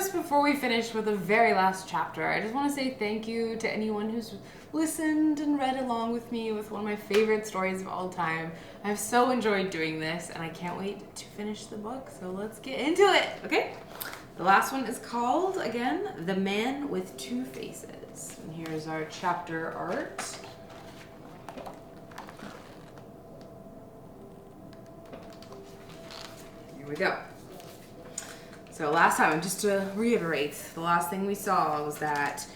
Just before we finish with the very last chapter, I just want to say thank you to anyone who's listened and read along with me with one of my favorite stories of all time. I've so enjoyed doing this, and I can't wait to finish the book, so let's get into it, okay? The last one is called, again, The Man with Two Faces. And here's our chapter art. Here we go. So last time, just to reiterate, the last thing we saw was that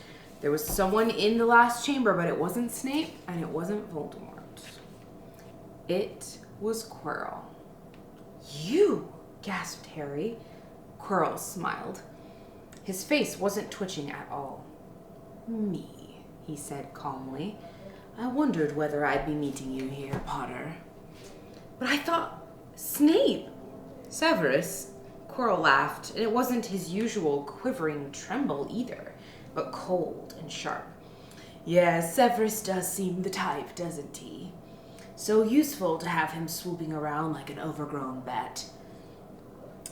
there was someone in the last chamber, but it wasn't Snape and it wasn't Voldemort. It was Quirrell. You, gasped Harry. Quirrell smiled. His face wasn't twitching at all. Me, he said calmly. I wondered whether I'd be meeting you here, Potter. But I thought Snape. Severus. Quirrell laughed, and it wasn't his usual quivering tremble either, but cold and sharp. Yes, Severus does seem the type, doesn't he? So useful to have him swooping around like an overgrown bat.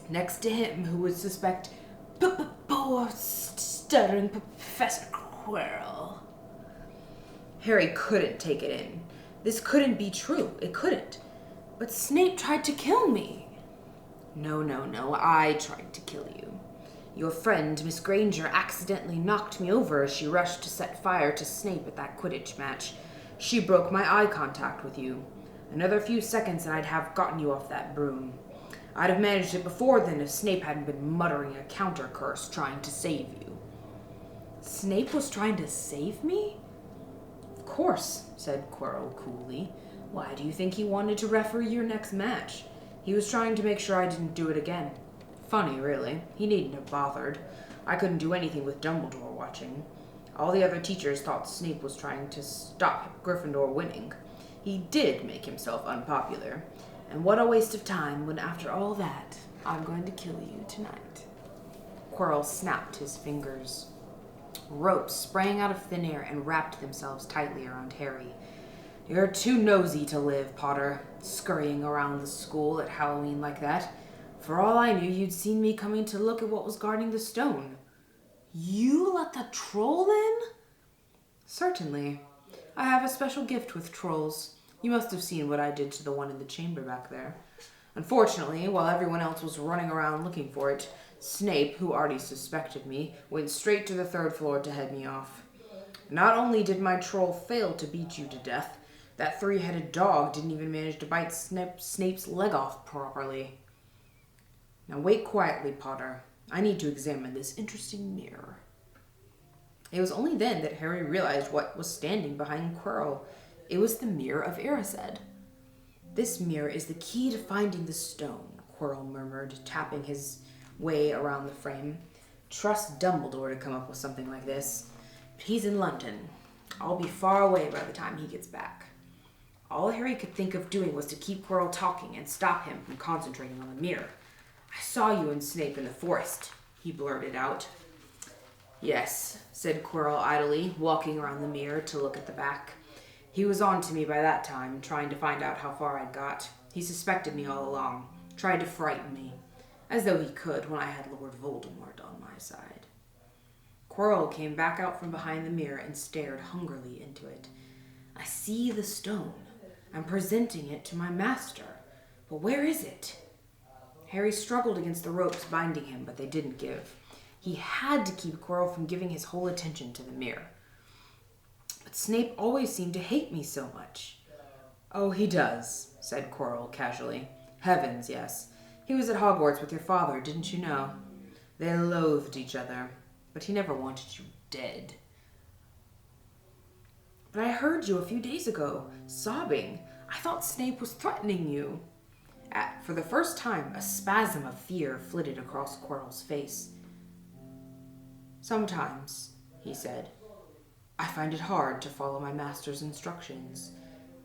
Next to him, who would suspect poor stuttering Professor Quirrell? Harry couldn't take it in. This couldn't be true. It couldn't. But Snape tried to kill me. No, I tried to kill you. Your friend, Miss Granger, accidentally knocked me over as she rushed to set fire to Snape at that Quidditch match. She broke my eye contact with you. Another few seconds and I'd have gotten you off that broom. I'd have managed it before then if Snape hadn't been muttering a counter curse trying to save you. Snape was trying to save me? Of course, said Quirrell coolly. Why do you think he wanted to referee your next match? He was trying to make sure I didn't do it again. Funny, really. He needn't have bothered. I couldn't do anything with Dumbledore watching. All the other teachers thought Snape was trying to stop Gryffindor winning. He did make himself unpopular. And what a waste of time when, after all that, I'm going to kill you tonight. Quirrell snapped his fingers. Ropes sprang out of thin air and wrapped themselves tightly around Harry. You're too nosy to live, Potter, scurrying around the school at Halloween like that. For all I knew, you'd seen me coming to look at what was guarding the stone. You let the troll in? Certainly. I have a special gift with trolls. You must have seen what I did to the one in the chamber back there. Unfortunately, while everyone else was running around looking for it, Snape, who already suspected me, went straight to the third floor to head me off. Not only did my troll fail to beat you to death, that three-headed dog didn't even manage to bite Snape's leg off properly. Now wait quietly, Potter. I need to examine this interesting mirror. It was only then that Harry realized what was standing behind Quirrell. It was the mirror of Erised. This mirror is the key to finding the stone, Quirrell murmured, tapping his way around the frame. Trust Dumbledore to come up with something like this. But he's in London. I'll be far away by the time he gets back. All Harry could think of doing was to keep Quirrell talking and stop him from concentrating on the mirror. I saw you and Snape in the forest, he blurted out. Yes, said Quirrell idly, walking around the mirror to look at the back. He was on to me by that time, trying to find out how far I'd got. He suspected me all along, tried to frighten me, as though he could when I had Lord Voldemort on my side. Quirrell came back out from behind the mirror and stared hungrily into it. I see the stone. I'm presenting it to my master. But where is it? Harry struggled against the ropes binding him, but they didn't give. He had to keep Quirrell from giving his whole attention to the mirror. But Snape always seemed to hate me so much. Oh, he does, said Quirrell casually. Heavens, yes. He was at Hogwarts with your father, didn't you know? They loathed each other, but he never wanted you dead. But I heard you a few days ago, sobbing. I thought Snape was threatening you. For the first time, a spasm of fear flitted across Quirrell's face. Sometimes, he said, I find it hard to follow my master's instructions.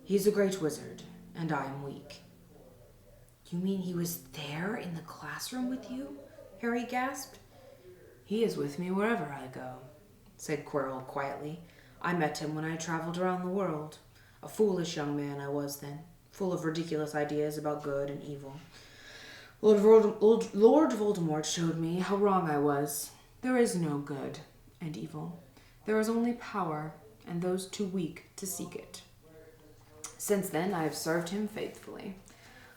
He's a great wizard, and I am weak. You mean he was there in the classroom with you? Harry gasped. He is with me wherever I go, said Quirrell quietly. I met him when I traveled around the world. A foolish young man I was then, full of ridiculous ideas about good and evil. Lord Voldemort showed me how wrong I was. There is no good and evil. There is only power, and those too weak to seek it. Since then, I have served him faithfully,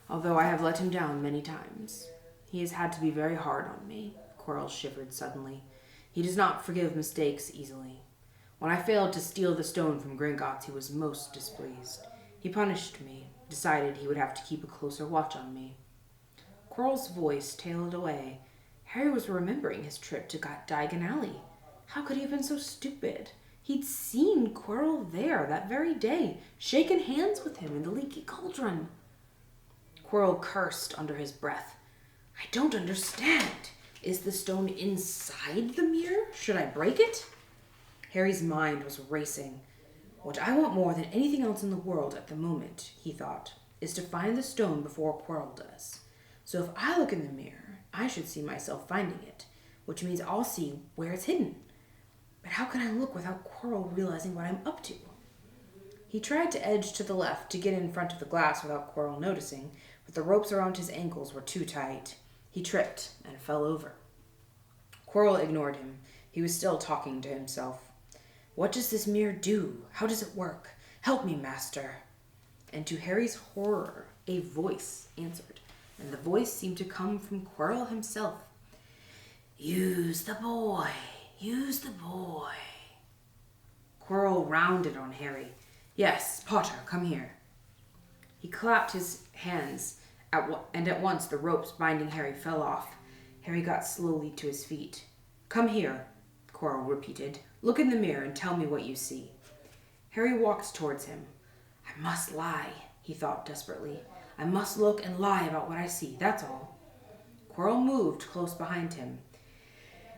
although I have let him down many times. He has had to be very hard on me. Quirrell shivered suddenly. He does not forgive mistakes easily. When I failed to steal the stone from Gringotts, he was most displeased. He punished me, decided he would have to keep a closer watch on me. Quirrell's voice tailed away. Harry was remembering his trip to Diagon Alley. How could he have been so stupid? He'd seen Quirrell there that very day, shaken hands with him in the leaky cauldron. Quirrell cursed under his breath. I don't understand. Is the stone inside the mirror? Should I break it? Harry's mind was racing. What I want more than anything else in the world at the moment, he thought, is to find the stone before Quirrell does. So if I look in the mirror, I should see myself finding it, which means I'll see where it's hidden. But how can I look without Quirrell realizing what I'm up to? He tried to edge to the left to get in front of the glass without Quirrell noticing, but the ropes around his ankles were too tight. He tripped and fell over. Quirrell ignored him. He was still talking to himself. What does this mirror do? How does it work? Help me, master. And to Harry's horror, a voice answered, and the voice seemed to come from Quirrell himself. Use the boy. Use the boy. Quirrell rounded on Harry. Yes, Potter, come here. He clapped his hands, and at once the ropes binding Harry fell off. Harry got slowly to his feet. Come here, Quirrell repeated. Look in the mirror and tell me what you see. Harry walked towards him. I must lie, he thought desperately. I must look and lie about what I see, that's all. Quirrell moved close behind him.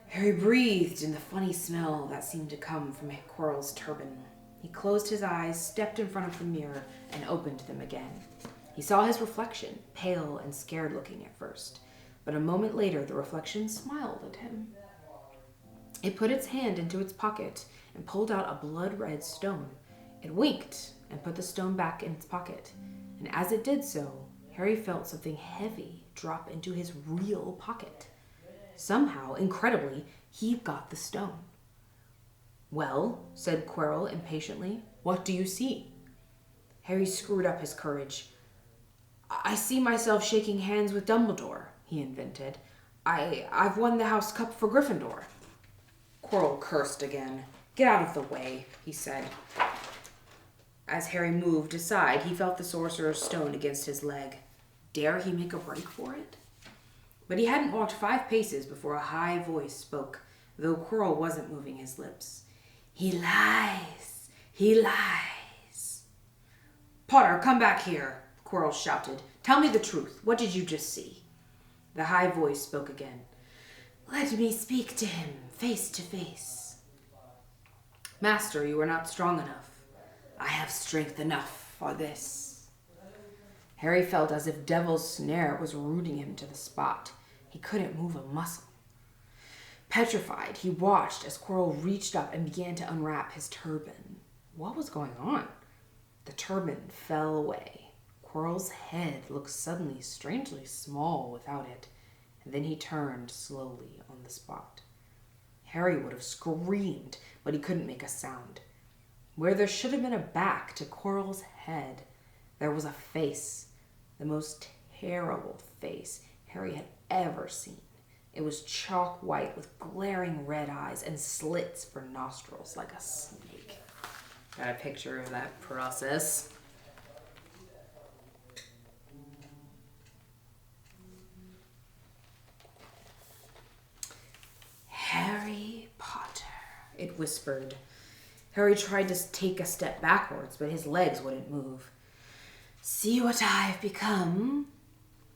Harry breathed in the funny smell that seemed to come from Quirrell's turban. He closed his eyes, stepped in front of the mirror, and opened them again. He saw his reflection, pale and scared-looking at first, but a moment later the reflection smiled at him. It put its hand into its pocket and pulled out a blood-red stone. It winked and put the stone back in its pocket, and as it did so, Harry felt something heavy drop into his real pocket. Somehow, incredibly, he got the stone. Well, said Quirrell impatiently, what do you see? Harry screwed up his courage. I see myself shaking hands with Dumbledore, he invented. I've won the House Cup for Gryffindor. Quirrell cursed again. Get out of the way, he said. As Harry moved aside, he felt the Sorcerer's stone against his leg. Dare he make a break for it? But he hadn't walked 5 paces before a high voice spoke, though Quirrell wasn't moving his lips. He lies! He lies! Potter, come back here, Quirrell shouted. Tell me the truth. What did you just see? The high voice spoke again. Let me speak to him, face to face. Master, you are not strong enough. I have strength enough for this. Harry felt as if Devil's Snare was rooting him to the spot. He couldn't move a muscle. Petrified, he watched as Quirrell reached up and began to unwrap his turban. What was going on? The turban fell away. Quirrell's head looked suddenly strangely small without it, and then he turned slowly on the spot. Harry would have screamed, but he couldn't make a sound. Where there should have been a back to Quirrell's head, there was a face, the most terrible face Harry had ever seen. It was chalk white with glaring red eyes and slits for nostrils like a snake. Got a picture of that process. Harry Potter, it whispered. Harry tried to take a step backwards, but his legs wouldn't move. See what I've become,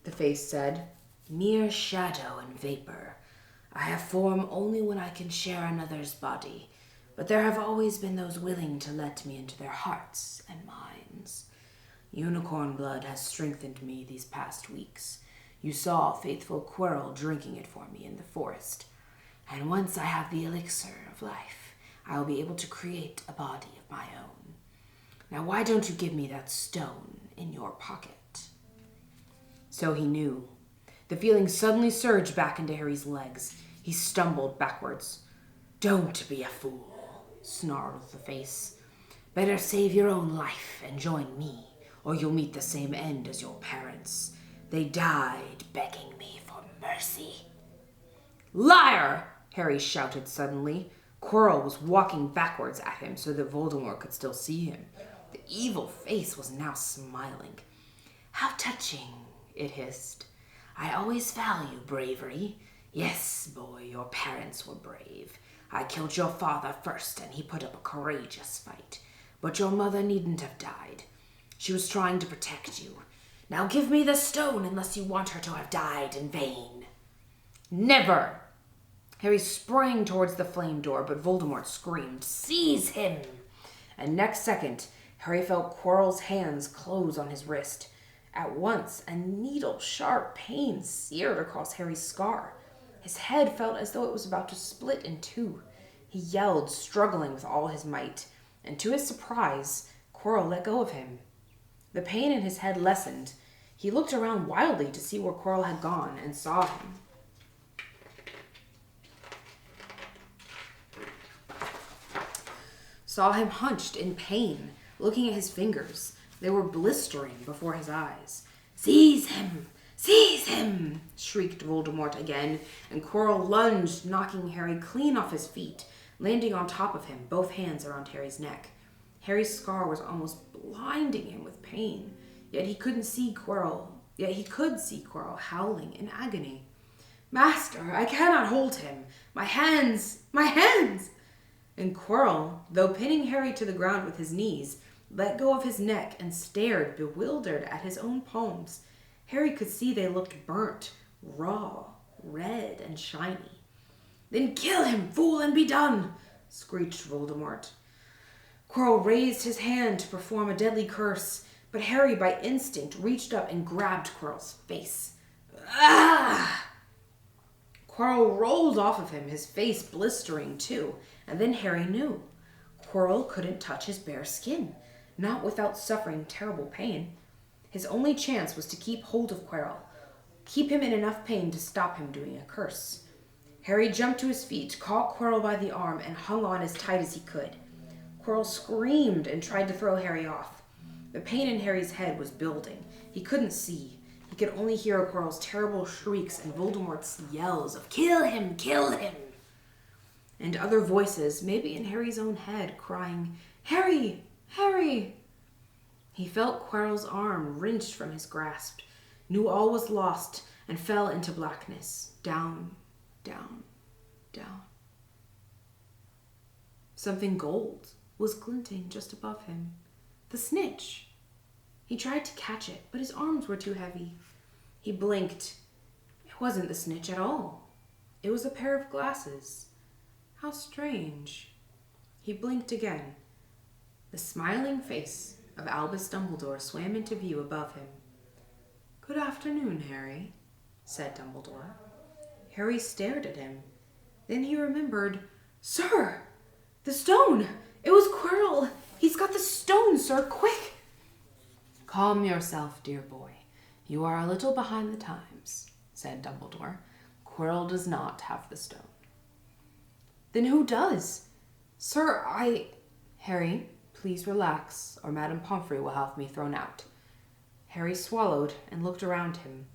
the face said. Mere shadow and vapor. I have form only when I can share another's body, but there have always been those willing to let me into their hearts and minds. Unicorn blood has strengthened me these past weeks. You saw faithful Quirrell drinking it for me in the forest. And once I have the elixir of life, I will be able to create a body of my own. Now why don't you give me that stone in your pocket? So he knew. The feeling suddenly surged back into Harry's legs. He stumbled backwards. "Don't be a fool," snarled the face. "Better save your own life and join me, or you'll meet the same end as your parents. They died begging me for mercy." "Liar!" Harry shouted suddenly. Quirrell was walking backwards at him so that Voldemort could still see him. The evil face was now smiling. "How touching," it hissed. "I always value bravery. Yes, boy, your parents were brave. I killed your father first, and he put up a courageous fight. But your mother needn't have died. She was trying to protect you. Now give me the stone unless you want her to have died in vain." "Never!" Harry sprang towards the flame door, but Voldemort screamed, "Seize him!" And next second, Harry felt Quirrell's hands close on his wrist. At once, a needle-sharp pain seared across Harry's scar. His head felt as though it was about to split in two. He yelled, struggling with all his might, and to his surprise, Quirrell let go of him. The pain in his head lessened. He looked around wildly to see where Quirrell had gone and saw him. Saw him hunched in pain, looking at his fingers. They were blistering before his eyes. "Seize him! Seize him!" shrieked Voldemort again, and Quirrell lunged, knocking Harry clean off his feet, landing on top of him, both hands around Harry's neck. Harry's scar was almost blinding him with pain, yet he could see Quirrell howling in agony. "Master, I cannot hold him! My hands! My hands!" And Quirrell, though pinning Harry to the ground with his knees, let go of his neck and stared bewildered at his own palms. Harry could see they looked burnt, raw, red, and shiny. "Then kill him, fool, and be done!" screeched Voldemort. Quirrell raised his hand to perform a deadly curse, but Harry, by instinct, reached up and grabbed Quirrell's face. "Ah!" Quirrell rolled off of him, his face blistering too, and then Harry knew. Quirrell couldn't touch his bare skin, not without suffering terrible pain. His only chance was to keep hold of Quirrell, keep him in enough pain to stop him doing a curse. Harry jumped to his feet, caught Quirrell by the arm, and hung on as tight as he could. Quirrell screamed and tried to throw Harry off. The pain in Harry's head was building. He couldn't see. He could only hear Quirrell's terrible shrieks and Voldemort's yells of "Kill him! Kill him!" and other voices, maybe in Harry's own head, crying, "Harry! Harry!" He felt Quirrell's arm wrenched from his grasp, knew all was lost, and fell into blackness, down, down, down. Something gold was glinting just above him. The snitch. He tried to catch it, but his arms were too heavy. He blinked. It wasn't the snitch at all. It was a pair of glasses. How strange. He blinked again. The smiling face of Albus Dumbledore swam into view above him. "Good afternoon, Harry," said Dumbledore. Harry stared at him. Then he remembered, "Sir! The stone! It was Quirrell! He's got the stone, sir! Quick!" "Calm yourself, dear boy. You are a little behind the times," said Dumbledore. "Quirrell does not have the stone." "Then who does? Sir, Harry, please relax, or Madame Pomfrey will have me thrown out." Harry swallowed and looked around him.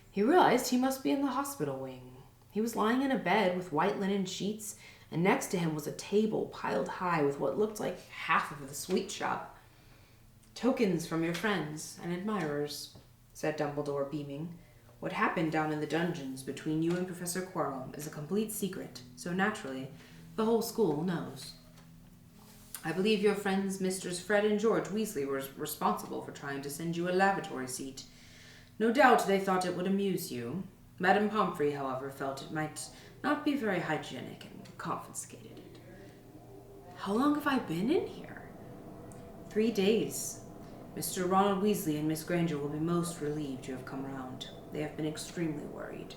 He realized he must be in the hospital wing. He was lying in a bed with white linen sheets, and next to him was a table piled high with what looked like half of the sweet shop. "Tokens from your friends and admirers," said Dumbledore, beaming. "What happened down in the dungeons between you and Professor Quirrell is a complete secret, so naturally, the whole school knows. I believe your friends Misters Fred and George Weasley were responsible for trying to send you a lavatory seat. No doubt they thought it would amuse you. Madame Pomfrey, however, felt it might not be very hygienic and confiscated it." "How long have I been in here?" 3 days. Mr. Ronald Weasley and Miss Granger will be most relieved you have come round. They have been extremely worried."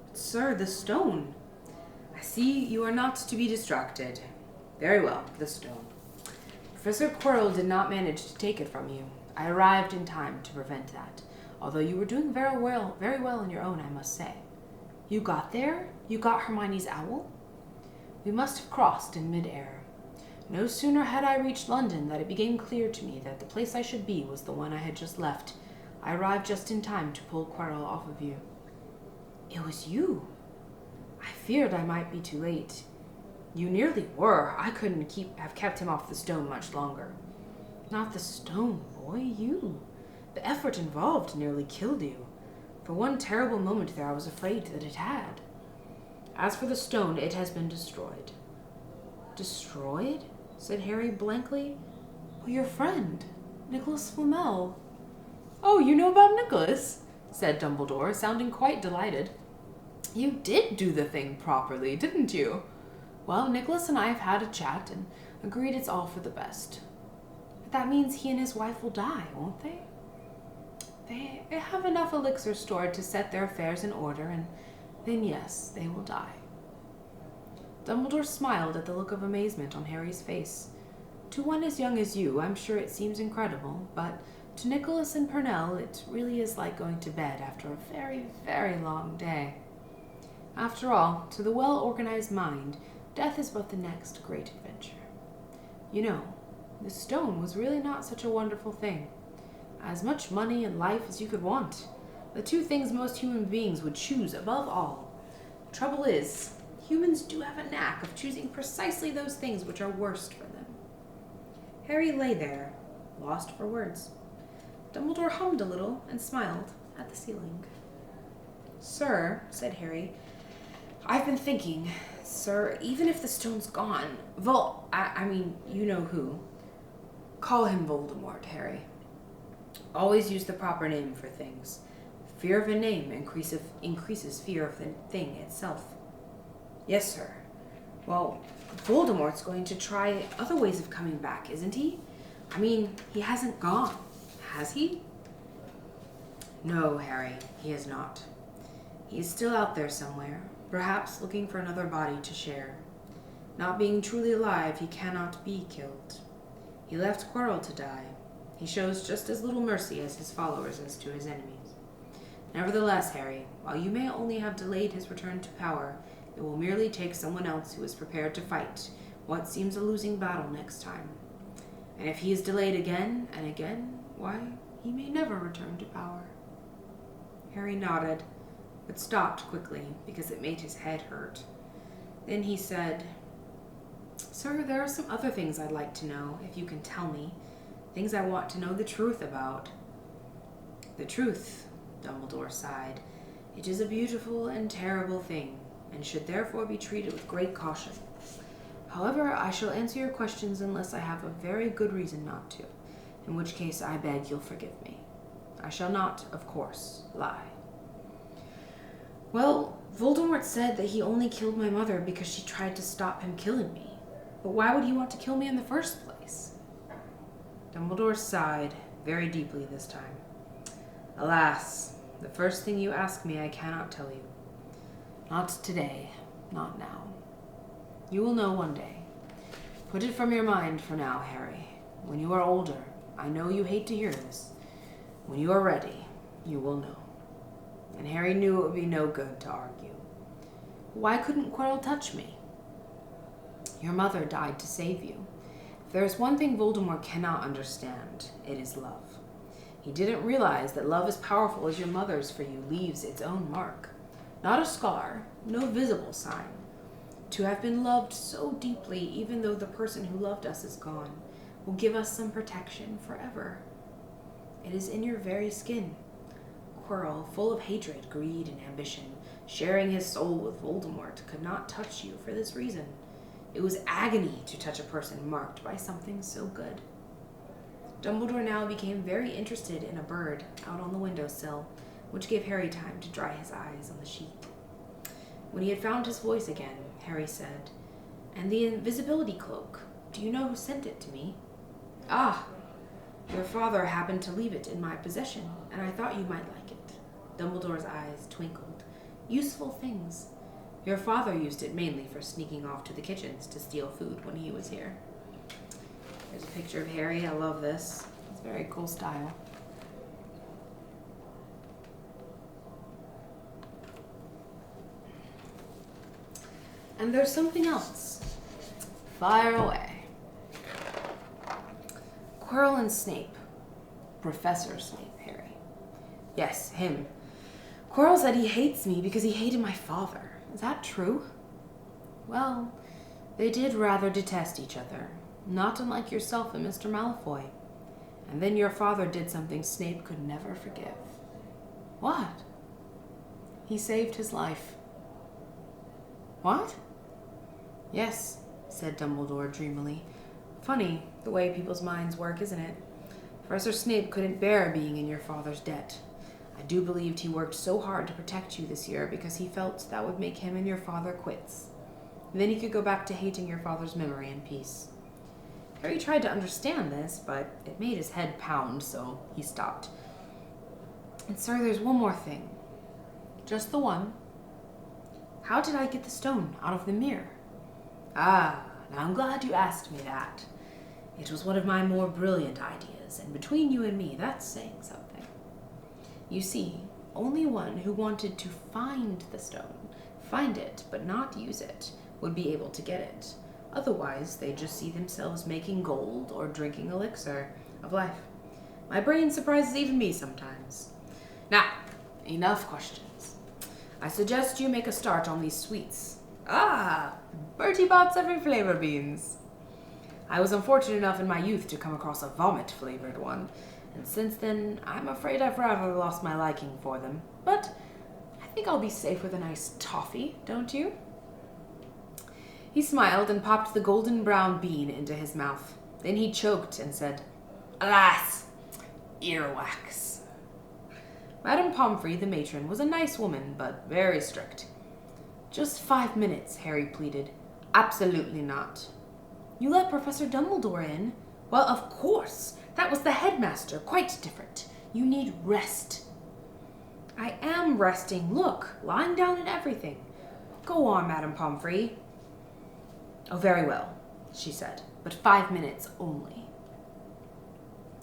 "But, sir, the stone." "I see you are not to be distracted. Very well, the stone. Professor Quirrell did not manage to take it from you. I arrived in time to prevent that, although you were doing very well on your own, I must say. You got there? You got Hermione's owl? We must have crossed in mid-air. No sooner had I reached London than it became clear to me that the place I should be was the one I had just left. I arrived just in time to pull Quirrell off of you. It was you. I feared I might be too late. You nearly were. I couldn't have kept him off the stone much longer. Not the stone, boy, you. The effort involved nearly killed you. For one terrible moment there I was afraid that it had. As for the stone, it has been destroyed. Destroyed? Said Harry blankly. Oh, your friend, Nicholas Flamel. Oh, you know about Nicholas? Said Dumbledore, sounding quite delighted. You did do the thing properly, didn't you? Well, Nicholas and I have had a chat and agreed it's all for the best. But that means he and his wife will die, won't they? They have enough elixir stored to set their affairs in order, and then yes, they will die. Dumbledore smiled at the look of amazement on Harry's face. To one as young as you, I'm sure it seems incredible, but to Nicholas and Purnell, it really is like going to bed after a very, very long day. After all, to the well-organized mind, death is but the next great adventure. You know, the stone was really not such a wonderful thing. As much money and life as you could want. The two things most human beings would choose above all. The trouble is, humans do have a knack of choosing precisely those things which are worst for them. Harry lay there, lost for words. Dumbledore hummed a little and smiled at the ceiling. Sir, said Harry, I've been thinking, sir, even if the stone's gone, I mean, you know who. Call him Voldemort, Harry. Always use the proper name for things. Fear of a name increases fear of the thing itself. Yes, sir. Well, Voldemort's going to try other ways of coming back, isn't he? I mean, he hasn't gone, has he? No, Harry, he has not. He is still out there somewhere, perhaps looking for another body to share. Not being truly alive, he cannot be killed. He left Quirrell to die. He shows just as little mercy as his followers as to his enemies. Nevertheless, Harry, while you may only have delayed his return to power, it will merely take someone else who is prepared to fight what seems a losing battle next time. And if he is delayed again and again, why, he may never return to power. Harry nodded, but stopped quickly because it made his head hurt. Then he said, Sir, there are some other things I'd like to know, if you can tell me. Things I want to know the truth about. The truth, Dumbledore sighed. It is a beautiful and terrible thing, and should therefore be treated with great caution. However, I shall answer your questions unless I have a very good reason not to, in which case I beg you'll forgive me. I shall not, of course, lie. Well, Voldemort said that he only killed my mother because she tried to stop him killing me. But why would he want to kill me in the first place? Dumbledore sighed, very deeply this time. Alas, the first thing you ask me I cannot tell you. Not today, not now. You will know one day. Put it from your mind for now, Harry. When you are older, I know you hate to hear this. When you are ready, you will know. And Harry knew it would be no good to argue. Why couldn't Quirrell touch me? Your mother died to save you. If there is one thing Voldemort cannot understand, it is love. He didn't realize that love as powerful as your mother's for you leaves its own mark. Not a scar, no visible sign. To have been loved so deeply, even though the person who loved us is gone, will give us some protection forever. It is in your very skin. Quirrell, full of hatred, greed, and ambition, sharing his soul with Voldemort, could not touch you for this reason. It was agony to touch a person marked by something so good. Dumbledore now became very interested in a bird out on the windowsill, which gave Harry time to dry his eyes on the sheet. When he had found his voice again, Harry said, And the invisibility cloak, do you know who sent it to me? Ah, your father happened to leave it in my possession, and I thought you might like it. Dumbledore's eyes twinkled. Useful things. Your father used it mainly for sneaking off to the kitchens to steal food when he was here. There's a picture of Harry. I love this. It's very cool style. And there's something else. Fire away. Quirrell and Snape. Professor Snape, Harry. Yes, him. Quirrell said he hates me because he hated my father. Is that true? Well, they did rather detest each other, not unlike yourself and Mr. Malfoy. And then your father did something Snape could never forgive. What? He saved his life. What? Yes, said Dumbledore dreamily. Funny, the way people's minds work, isn't it? Professor Snape couldn't bear being in your father's debt. I do believe he worked so hard to protect you this year because he felt that would make him and your father quits. And then he could go back to hating your father's memory in peace. Harry tried to understand this, but it made his head pound, so he stopped. And sir, there's one more thing. Just the one. How did I get the stone out of the mirror? Ah, now I'm glad you asked me that. It was one of my more brilliant ideas, and between you and me, that's saying something. You see, only one who wanted to find the stone, find it, but not use it, would be able to get it. Otherwise, they just see themselves making gold or drinking elixir of life. My brain surprises even me sometimes. Now, enough questions. I suggest you make a start on these sweets. Ah, Bertie Bott's every flavor beans. I was unfortunate enough in my youth to come across a vomit-flavored one, and since then, I'm afraid I've rather lost my liking for them. But I think I'll be safe with a nice toffee, don't you? He smiled and popped the golden brown bean into his mouth. Then he choked and said, Alas, earwax. Madame Pomfrey, the matron, was a nice woman, but very strict. Just 5 minutes, Harry pleaded. Absolutely not. You let Professor Dumbledore in? Well, of course. That was the headmaster. Quite different. You need rest. I am resting. Look, lying down and everything. Go on, Madame Pomfrey. Oh, very well, she said, but 5 minutes only.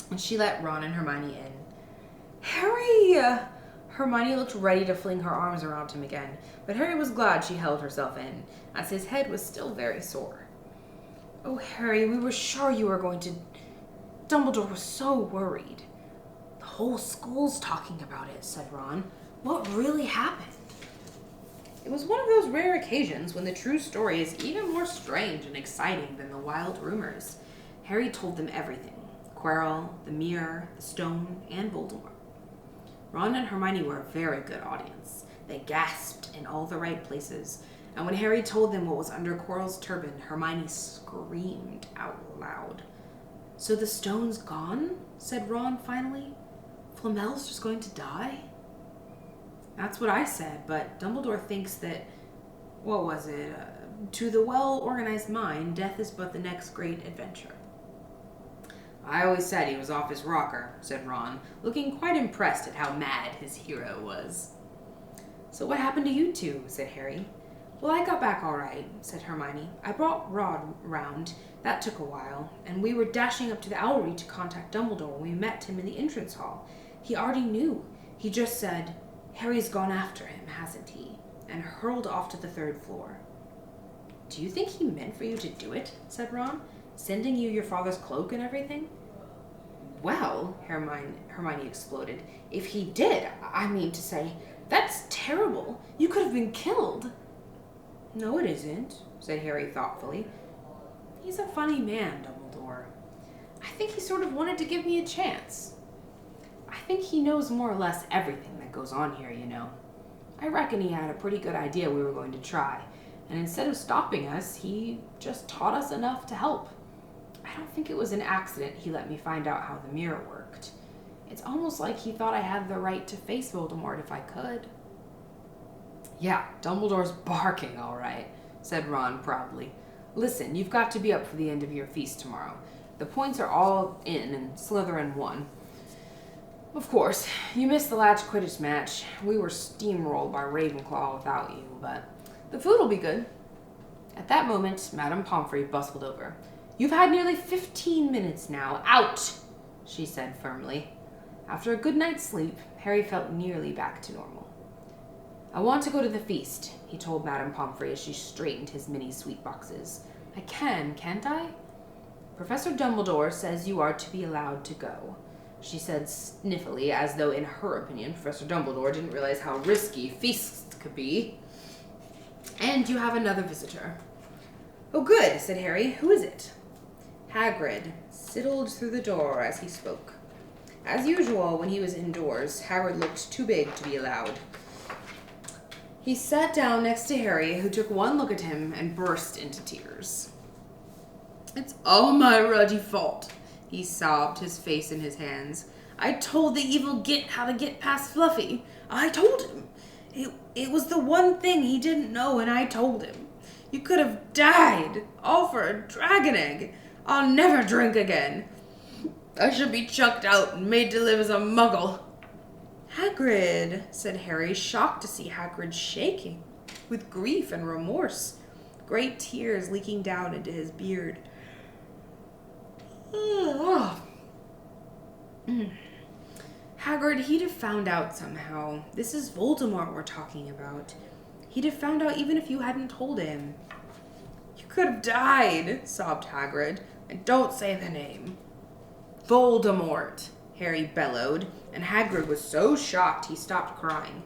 And she let Ron and Hermione in. Harry! Hermione looked ready to fling her arms around him again, but Harry was glad she held herself in, as his head was still very sore. Oh, Harry, we were sure you were going to... Dumbledore was so worried. The whole school's talking about it, said Ron. What really happened? It was one of those rare occasions when the true story is even more strange and exciting than the wild rumors. Harry told them everything. Quirrell, the mirror, the stone, and Voldemort. Ron and Hermione were a very good audience. They gasped in all the right places, and when Harry told them what was under Quirrell's turban, Hermione screamed out loud. So the stone's gone? Said Ron finally. Flamel's just going to die? That's what I said, but Dumbledore thinks that, what was it? To the well-organized mind, death is but the next great adventure. I always said he was off his rocker, said Ron, looking quite impressed at how mad his hero was. So what happened to you two? Said Harry. Well, I got back all right, said Hermione. I brought Rod round. That took a while, and we were dashing up to the Owlry to contact Dumbledore when we met him in the entrance hall. He already knew. He just said, Harry's gone after him, hasn't he? And hurled off to the 3rd floor. Do you think he meant for you to do it? Said Ron. Sending you your father's cloak and everything? Well, Hermione exploded. If he did, I mean to say, that's terrible. You could have been killed. No, it isn't, said Harry thoughtfully. He's a funny man, Dumbledore. I think he sort of wanted to give me a chance. I think he knows more or less everything that goes on here, you know. I reckon he had a pretty good idea we were going to try, and instead of stopping us, he just taught us enough to help. I don't think it was an accident he let me find out how the mirror worked. It's almost like he thought I had the right to face Voldemort if I could. Yeah, Dumbledore's barking, all right, said Ron proudly. Listen, you've got to be up for the end of your feast tomorrow. The points are all in, and Slytherin won. Of course, you missed the last Quidditch match. We were steamrolled by Ravenclaw without you, but the food will be good. At that moment, Madame Pomfrey bustled over. You've had nearly 15 minutes now. Out, she said firmly. After a good night's sleep, Harry felt nearly back to normal. I want to go to the feast, he told Madame Pomfrey as she straightened his mini sweet boxes. I can, can't I? Professor Dumbledore says you are to be allowed to go, she said sniffily, as though in her opinion Professor Dumbledore didn't realize how risky feasts could be. And you have another visitor. Oh, good, said Harry. Who is it? Hagrid sidled through the door as he spoke. As usual, when he was indoors, Hagrid looked too big to be allowed. He sat down next to Harry, who took one look at him and burst into tears. It's all my ruddy fault, he sobbed, his face in his hands. I told the evil Git how to get past Fluffy. I told him. It was the one thing he didn't know, and I told him. You could have died, all for a dragon egg. I'll never drink again. I should be chucked out and made to live as a muggle. Hagrid, said Harry, shocked to see Hagrid shaking with grief and remorse, great tears leaking down into his beard. Hagrid, he'd have found out somehow. This is Voldemort we're talking about. He'd have found out even if you hadn't told him. You could have died, sobbed Hagrid. And don't say the name. Voldemort, Harry bellowed, and Hagrid was so shocked he stopped crying.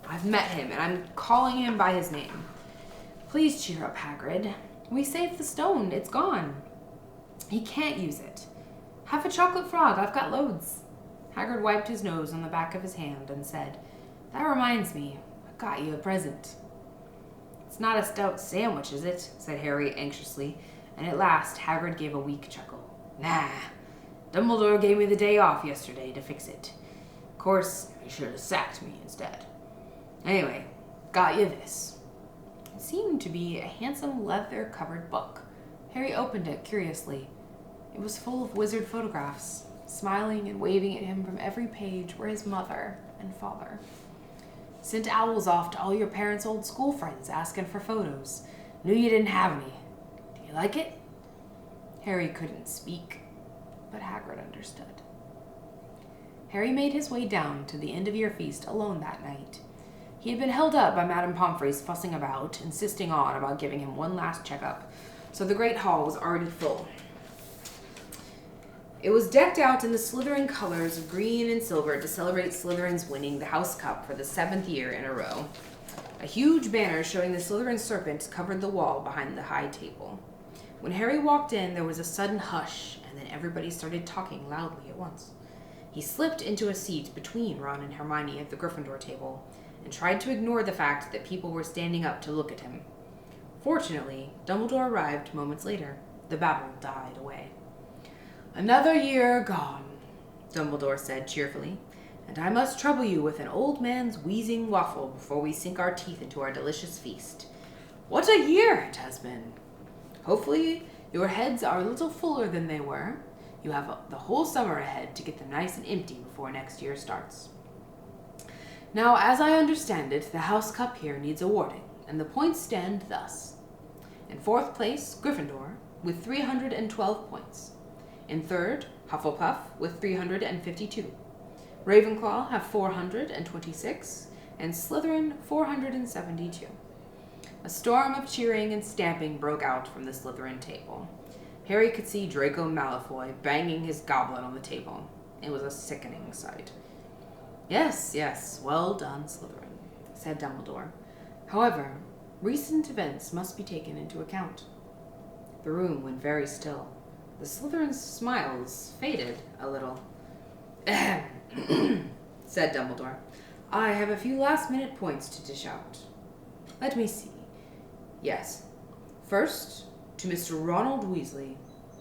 I've met him, and I'm calling him by his name. Please cheer up, Hagrid. We saved the stone. It's gone. He can't use it. Have a chocolate frog. I've got loads. Hagrid wiped his nose on the back of his hand and said, That reminds me. I got you a present. It's not a stout sandwich, is it? Said Harry anxiously, and at last Hagrid gave a weak chuckle. Nah. Dumbledore gave me the day off yesterday to fix it. Of course, he should have sacked me instead. Anyway, got you this. It seemed to be a handsome leather-covered book. Harry opened it curiously. It was full of wizard photographs. Smiling and waving at him from every page were his mother and father. Sent owls off to all your parents' old school friends asking for photos. Knew you didn't have any. Do you like it? Harry couldn't speak, but Hagrid understood. Harry made his way down to the end-of-year feast alone that night. He had been held up by Madame Pomfrey's fussing about, insisting on about giving him one last checkup, so the great hall was already full. It was decked out in the Slytherin colors of green and silver to celebrate Slytherin's winning the House Cup for the 7th year in a row. A huge banner showing the Slytherin serpent covered the wall behind the high table. When Harry walked in, there was a sudden hush, and then everybody started talking loudly at once. He slipped into a seat between Ron and Hermione at the Gryffindor table, and tried to ignore the fact that people were standing up to look at him. Fortunately, Dumbledore arrived moments later. The babble died away. Another year gone, Dumbledore said cheerfully, and I must trouble you with an old man's wheezing waffle before we sink our teeth into our delicious feast. What a year it has been! Hopefully your heads are a little fuller than they were. You have the whole summer ahead to get them nice and empty before next year starts. Now, as I understand it, the House Cup here needs awarding, and the points stand thus. In 4th place, Gryffindor, with 312 points. In 3rd, Hufflepuff, with 352. Ravenclaw have 426, and Slytherin 472. A storm of cheering and stamping broke out from the Slytherin table. Harry could see Draco Malfoy banging his goblet on the table. It was a sickening sight. Yes, well done, Slytherin, said Dumbledore. However, recent events must be taken into account. The room went very still. The Slytherin's smiles faded a little. Ahem, said Dumbledore. I have a few last-minute points to dish out. Let me see. Yes. First, to Mr. Ronald Weasley.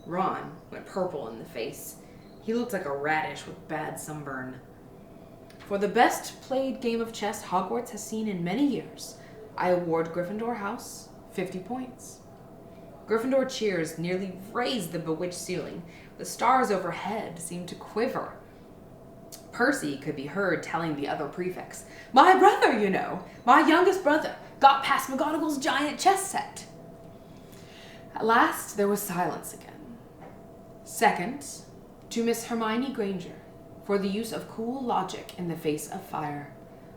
Ron went purple in the face. He looked like a radish with bad sunburn. For the best played game of chess Hogwarts has seen in many years, I award Gryffindor House 50 points. Gryffindor cheers nearly raised the bewitched ceiling. The stars overhead seemed to quiver. Percy could be heard telling the other prefects, My brother, you know, my youngest brother, got past McGonagall's giant chess set. At last, there was silence again. Second, to Miss Hermione Granger, for the use of cool logic in the face of fire,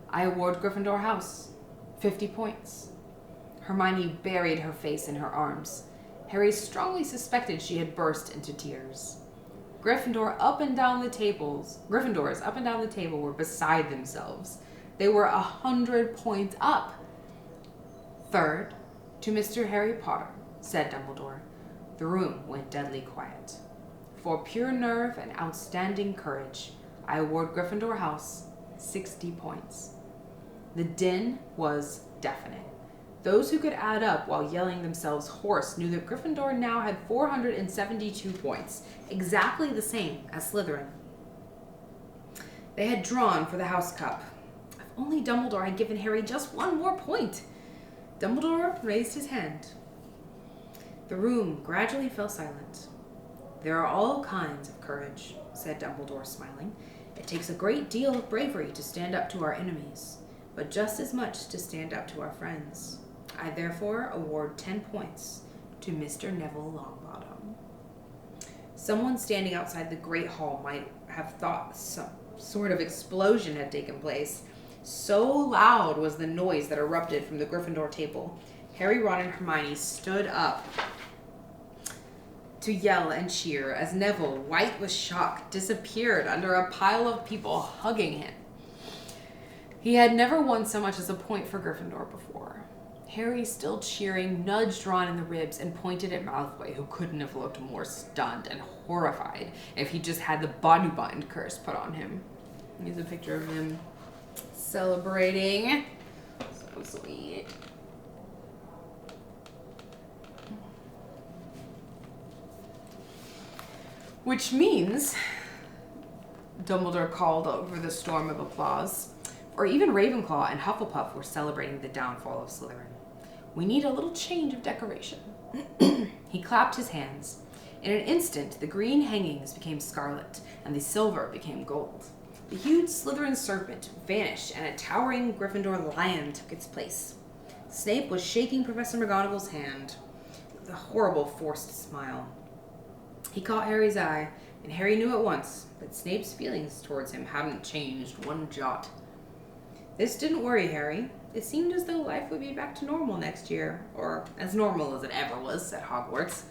I award Gryffindor House 50 points. Hermione buried her face in her arms. Harry strongly suspected she had burst into tears. Gryffindors up and down the table were beside themselves. They were 100 points up. "Third, to Mr. Harry Potter," said Dumbledore. The room went deadly quiet. "For pure nerve and outstanding courage, I award Gryffindor House 60 points. The din was deafening. Those who could add up while yelling themselves hoarse knew that Gryffindor now had 472 points, exactly the same as Slytherin. They had drawn for the House Cup. If only Dumbledore had given Harry just one more point. Dumbledore raised his hand. The room gradually fell silent. "There are all kinds of courage," said Dumbledore, smiling. "It takes a great deal of bravery to stand up to our enemies, but just as much to stand up to our friends. I therefore award 10 points to Mr. Neville Longbottom." Someone standing outside the Great Hall might have thought some sort of explosion had taken place. So loud was the noise that erupted from the Gryffindor table. Harry, Ron, and Hermione stood up to yell and cheer as Neville, white with shock, disappeared under a pile of people hugging him. He had never won so much as a point for Gryffindor before. Harry, still cheering, nudged Ron in the ribs and pointed at Malfoy, who couldn't have looked more stunned and horrified if he just had the body bind curse put on him. Here's a picture of them celebrating. So sweet. Which means, Dumbledore called over the storm of applause, or even Ravenclaw and Hufflepuff were celebrating the downfall of Slytherin. "We need a little change of decoration." He clapped his hands. In an instant, the green hangings became scarlet, and the silver became gold. The huge Slytherin serpent vanished, and a towering Gryffindor lion took its place. Snape was shaking Professor McGonagall's hand with a horrible forced smile. He caught Harry's eye, and Harry knew at once that Snape's feelings towards him hadn't changed one jot. This didn't worry Harry. It seemed as though life would be back to normal next year, or as normal as it ever was at Hogwarts.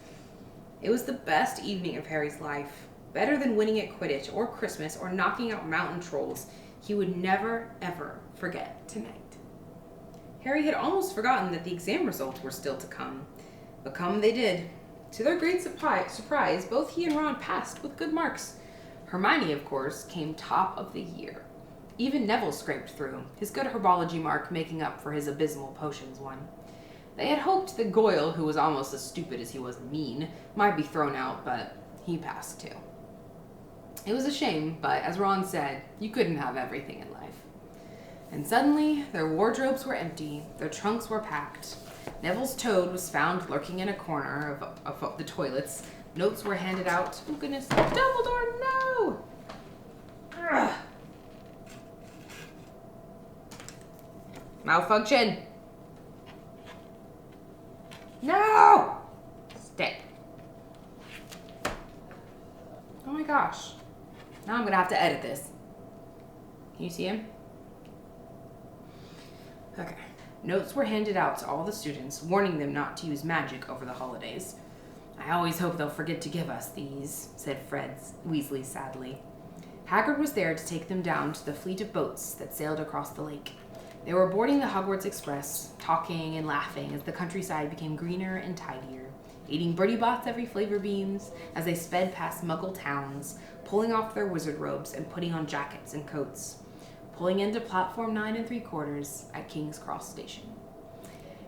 It was the best evening of Harry's life, better than winning at Quidditch or Christmas or knocking out mountain trolls. He would never, ever forget tonight. Harry had almost forgotten that the exam results were still to come, but come they did. To their great surprise, both he and Ron passed with good marks. Hermione, of course, came top of the year. Even Neville scraped through, his good herbology mark making up for his abysmal potions one. They had hoped that Goyle, who was almost as stupid as he was mean, might be thrown out, but he passed too. It was a shame, but as Ron said, you couldn't have everything in life. And suddenly, their wardrobes were empty, their trunks were packed. Neville's toad was found lurking in a corner of the toilets. Notes were handed out. Oh goodness, Dumbledore, no! Ugh. Malfunction! No! Stay. Oh my gosh. Now I'm gonna have to edit this. Can you see him? Okay. Notes were handed out to all the students, warning them not to use magic over the holidays. "I always hope they'll forget to give us these," said Fred Weasley sadly. Hagrid was there to take them down to the fleet of boats that sailed across the lake. They were boarding the Hogwarts Express, talking and laughing as the countryside became greener and tidier, eating Bertie Bott's every flavor beans as they sped past Muggle towns, pulling off their wizard robes and putting on jackets and coats, pulling into platform 9 3/4 at King's Cross Station.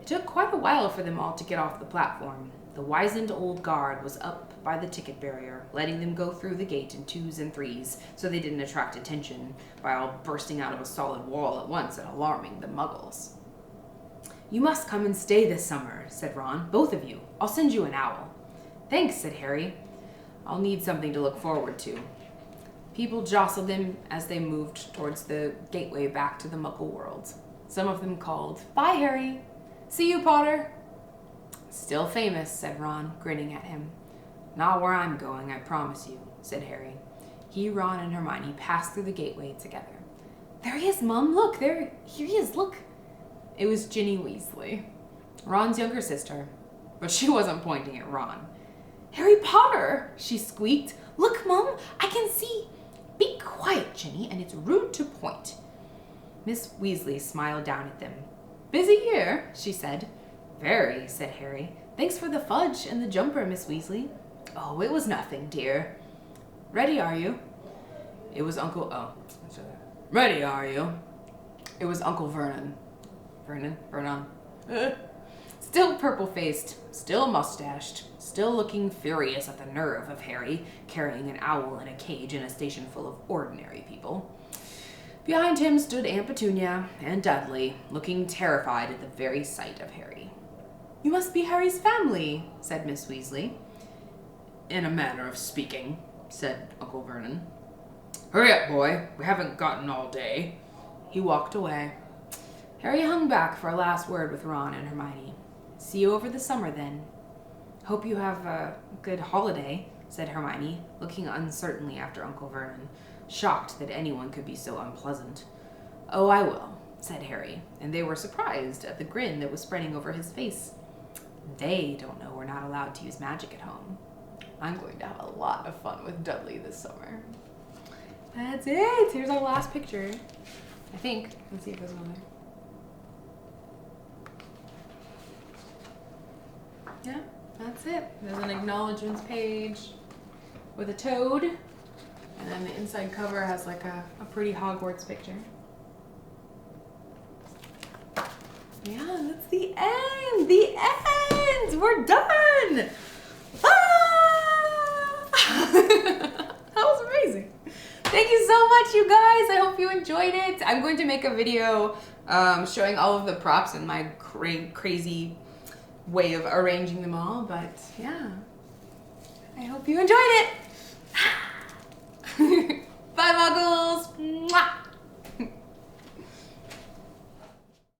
It took quite a while for them all to get off the platform. The wizened old guard was up by the ticket barrier, letting them go through the gate in 2s and 3s so they didn't attract attention by all bursting out of a solid wall at once and alarming the Muggles. "You must come and stay this summer," said Ron. "Both of you. I'll send you an owl." "Thanks," said Harry. "I'll need something to look forward to." People jostled them as they moved towards the gateway back to the Muggle world. Some of them called, "Bye, Harry. See you, Potter." "Still famous," said Ron, grinning at him. "Not where I'm going, I promise you," said Harry. He, Ron, and Hermione passed through the gateway together. "There he is, Mum. Look, here he is, look." It was Ginny Weasley, Ron's younger sister, but she wasn't pointing at Ron. "Harry Potter," she squeaked. "Look, Mum, I can see." "Be quiet, Ginny, and it's rude to point." Miss Weasley smiled down at them. "Busy here," she said. "Very," said Harry. "Thanks for the fudge and the jumper, Miss Weasley." "Oh, it was nothing, dear." "Ready, are you?" It was Ready, are you? It was Uncle Vernon. Vernon. Still purple-faced, still mustached, still looking furious at the nerve of Harry carrying an owl in a cage in a station full of ordinary people. Behind him stood Aunt Petunia and Dudley, looking terrified at the very sight of Harry. "You must be Harry's family," said Miss Weasley. "In a manner of speaking," said Uncle Vernon. "Hurry up, boy. We haven't gotten all day." He walked away. Harry hung back for a last word with Ron and Hermione. "See you over the summer, then." "Hope you have a good holiday," said Hermione, looking uncertainly after Uncle Vernon, shocked that anyone could be so unpleasant. "Oh, I will," said Harry, and they were surprised at the grin that was spreading over his face. They don't know we're not allowed to use magic at home. I'm going to have a lot of fun with Dudley this summer. That's it. Here's our last picture. I think. Let's see if there's one there. Yeah, that's it. There's an acknowledgements page with a toad. And then the inside cover has like a pretty Hogwarts picture. Yeah, that's the end. The end. We're done. Ah! That was amazing. Thank you so much, you guys. I hope you enjoyed it. I'm going to make a video showing all of the props and my crazy way of arranging them all. But yeah, I hope you enjoyed it. Bye, Muggles.